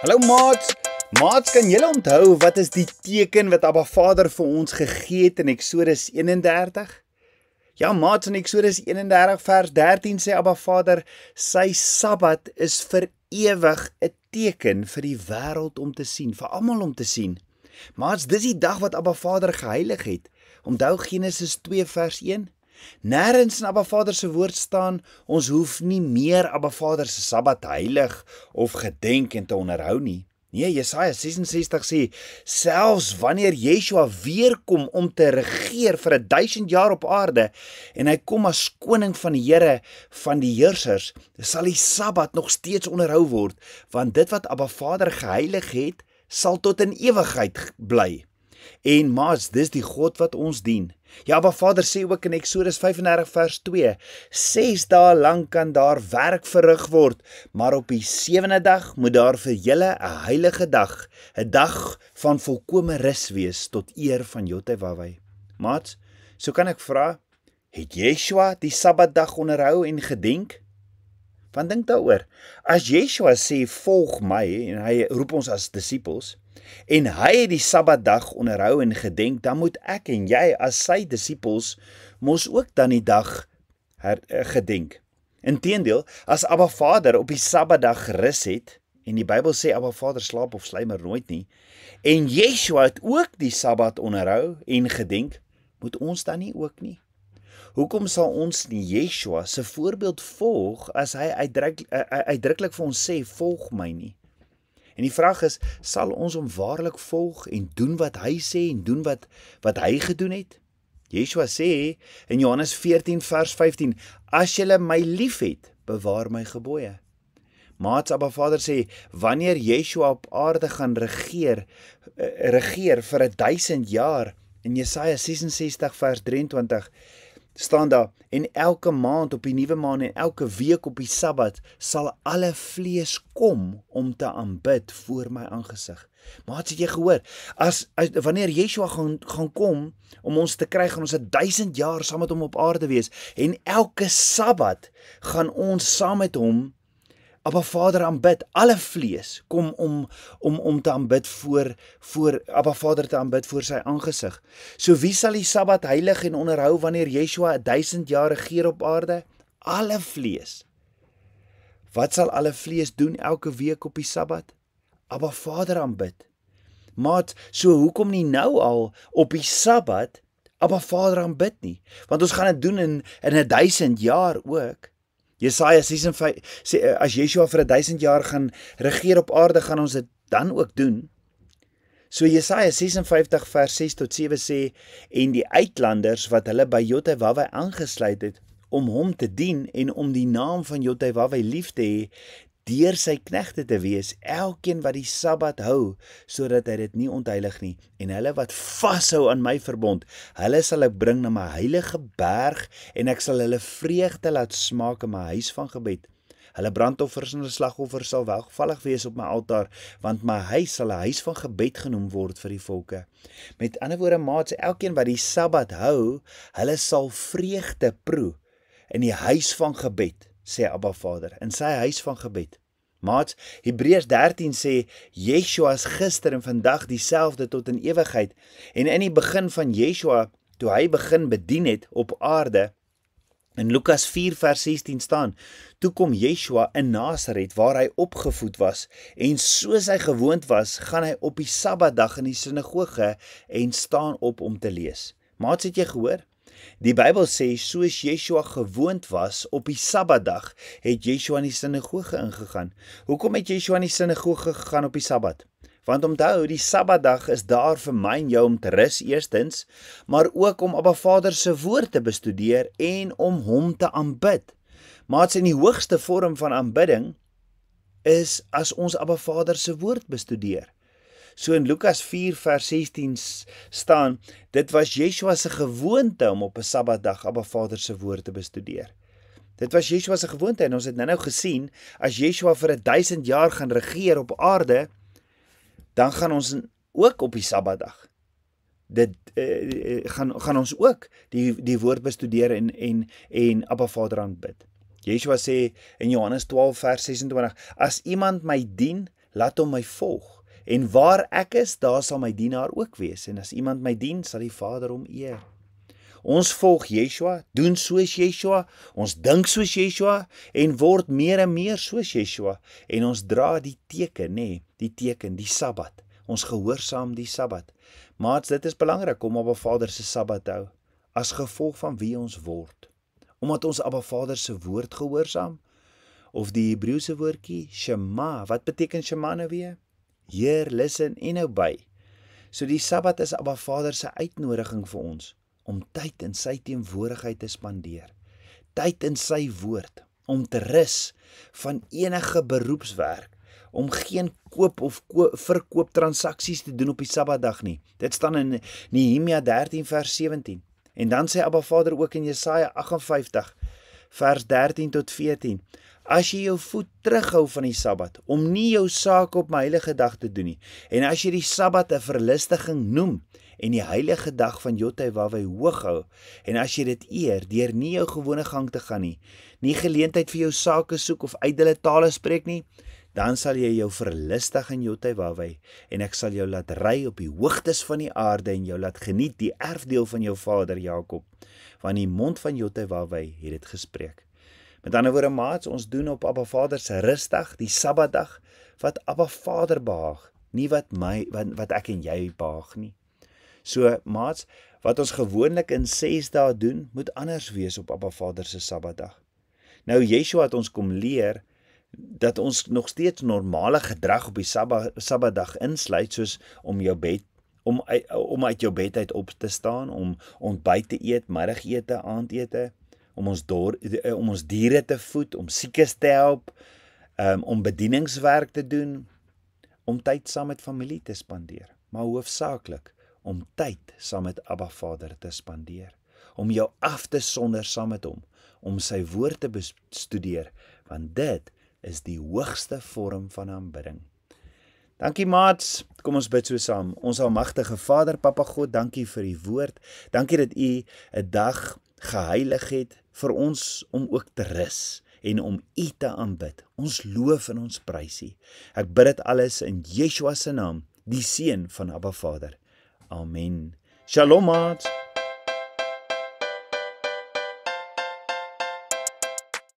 Hallo maats. Maats, kan julle onthou wat is die teken wat Abba Vader vir ons gegee het in Eksodus 31? Ja maats, in Eksodus 31 vers 13 sê Abba Vader, sy Sabbat is vir ewig 'n teken vir die wêreld om te sien, vir almal om te sien. Maats, dis die dag wat Abba Vader geheilig het. Onthou Genesis 2 vers 1? Nêrens in Abba Vader se woord staan, ons hoef nie meer Abba Vader se Sabbat heilig of gedenk en te onderhou nie. Nee, Jesaja 66 sê, selfs wanneer Yeshua weer kom om te regeer vir 1000 jaar op aarde, en hy kom as koning van die Here van die heersers, sal die Sabbat nog steeds onderhou word, want dit wat Abba Vader geheilig het, sal tot in ewigheid bly. En maats, dis die God wat ons dien. Ja, Abba Vader sê ook in Eksodus 35 vers 2, 6 dae lank kan daar werk verrig word, maar op die 7de dag moet daar vir julle 'n heilige dag, 'n dag van volkome rus wees tot eer van Jotewawai. Maats, so kan ek vra, het Yeshua die Sabbatdag onderhou en gedenk? Want dink daaroor, as Yeshua sê volg my en hy roep ons as disippels, en hy het die Sabbatdag onderhou en gedenk, dan moet ek en jy as sy disippels mos ook dan die dag gedenk. Inteendeel, as Abba Vader op die Sabbatdag gerus het, en die Bybel sê Abba Vader slaap of slymer nooit nie, en Yeshua het ook die Sabbat onderhou en gedenk, moet ons dan nie ook nie? Hoekom sal ons nie Yeshua se voorbeeld volg as hy uitdruklik vir ons sê, volg my nie? En die vraag is, sal ons hom waarlik volg en doen wat hy sê en doen wat hy gedoen het? Yeshua sê in Johannes 14 vers 15, as julle my liefhet, bewaar my gebooie. Maats, Abba Vader sê, wanneer Yeshua op aarde gaan regeer vir 1000 jaar, in Jesaja 66 vers 23, staan daar, en elke maand op die nuwe maan en elke week op die Sabbat sal alle vlees kom om te aanbid voor my aangesig. Maar het jy gehoor, wanneer Yeshua gaan kom om ons te kry, gaan ons 1000 jaar saam met hom op aarde wees, en elke Sabbat gaan ons saam met hom Abba Vader aanbid, alle vlees kom om te aanbid voor Abba Vader te aanbid voor sy aangesig. So wie sal die Sabbat heilig en onderhou wanneer Yeshua 1000 jaar regeer op aarde? Alle vlees. Wat sal alle vlees doen elke week op die Sabbat? Abba Vader aanbid. Maat, so hoekom nie nou al op die Sabbat Abba Vader aanbid nie? Want ons gaan dit doen in 1000 jaar ook. Jesaja 56 sê, as Yeshua vir 1000 jaar gaan regeer op aarde, gaan ons dit dan ook doen. So Jesaja 56 vers 6 tot 7 sê, en die uitlanders wat hulle by Jotewawai aangesluit het, om hom te dien en om die naam van Jotewawai lief te hê, deur sy knegte te wees, elkeen wat die Sabbat hou, sodat hy dit nie ontheilig nie, en hulle wat vashou aan my verbond, hulle sal ek bring na my heilige berg, en ek sal hulle vreugde laat smaak in my huis van gebed. Hulle brandoffers en hulle slagoffers sal welgevallig wees op my altaar, want my huis sal 'n huis van gebed genoem word vir die volke. Met ander woorde, maats, elkeen wat die Sabbat hou, hulle sal vreugde proe in die huis van gebed, sê Abba Vader, in sy huis van gebed. Maats, Hebreërs 13 sê, Yeshua is gister en vandag dieselfde tot in ewigheid. En in die begin van Yeshua, toe hy begin bedien het op aarde, in Lukas 4 vers 16 staan, toe kom Yeshua in Nasaret waar hy opgevoed was, en soos hy gewoond was, gaan hy op die Sabbatdag in die sinagoge en staan op om te lees. Maats, het jy gehoor? Die Bybel sê, soos Yeshua gewoond was op die Sabbatdag, het Yeshua in die sinagoge ingegaan. Hoekom het Yeshua in die sinagoge gegaan op die Sabbat? Want onthou, die Sabbatdag is daar vir my en jou om te rus eerstens, maar ook om Abba Vader se woord te bestudeer en om hom te aanbid. Maats, in die hoogste vorm van aanbidding is as ons Abba Vader se woord bestudeer. So in Lukas 4 vers 16 staan, dit was Yeshua se gewoonte om op 'n Sabbatdag Abba Vader se woord te bestudeer. Dit was Yeshua se gewoonte en ons het nou gesien, as Yeshua vir 1000 jaar gaan regeer op aarde, dan gaan ons ook op die Sabbatdag gaan ons ook die woord bestudeer en Abba Vader aanbid. Yeshua sê in Johannes 12 vers 26, as iemand my dien, laat hom my volg. En waar ek is, daar sal my dienaar ook wees. En as iemand my dien, sal die Vader hom eer. Ons volg Yeshua, doen soos Yeshua, ons dink soos Yeshua en word meer en meer soos Yeshua. En ons dra die teken, die Sabbat. Ons gehoorsaam die Sabbat. Maats, dit is belangrik om Abba Vader se Sabbat te hou, as gevolg van wie ons word. Omdat ons Abba Vader se woord gehoorsaam, of die Hebreëse woordjie Shema. Wat beteken Shema nou weer? Heer, listen en obey. So die Sabbat is Abba Vader se uitnodiging vir ons, om tyd in sy teenwoordigheid te spandeer. Tyd in sy woord, om te rus van enige beroepswerk, om geen koop of verkoop transaksies te doen op die Sabbatdag nie. Dit staan in Nehemia 13 vers 17. En dan sê Abba Vader ook in Jesaja 58 vers 13 tot 14. As jy jou voet terughou van die Sabbat, om nie jou saak op my heilige dag te doen nie, en as jy die Sabbat 'n verlustiging noem, en die heilige dag van Jotewaweh hoog hou, en as jy dit eer, deur nie jou gewone gang te gaan nie geleentheid vir jou sake soek of ydelle tale spreek nie, dan sal jy jou verlustig in Jotewaweh, en ek sal jou laat ry op die hoogtes van die aarde, en jou laat geniet die erfdeel van jou vader Jakob, want die mond van Jotewaweh het dit gespreek. Met ander woorde, maats, ons doen op Abba Vader se rusdag, die Sabbatdag, wat Abba Vader behaag, nie wat ek en jy behaag nie. So, maats, wat ons gewoonlik in 6 dae doen, moet anders wees op Abba Vader se Sabbatdag. Nou, Yeshua het ons kom leer, dat ons nog steeds normale gedrag op die Sabbatdag insluit, soos om uit jou bed uit op te staan, om ontbyt te eet, middagete, aandete, om ons diere te voed, om siekes te help, om bedieningswerk te doen, om tyd saam met familie te spandeer, maar hoofsaaklik om tyd saam met Abba Vader te spandeer, om jou af te sonder saam met hom, om sy woord te bestudeer, want dit is die hoogste vorm van aanbidding. Dankie maats, kom ons bid so saam. Ons almagtige Vader, Papa God, dankie vir die woord, dankie dat u 'n dag geheilig het vir ons om ook te rus en om u te aanbid. Ons loof en ons prys u. Ek bid dit alles in Yeshua se naam, die seun van Abba Vader. Amen. Shalom maats.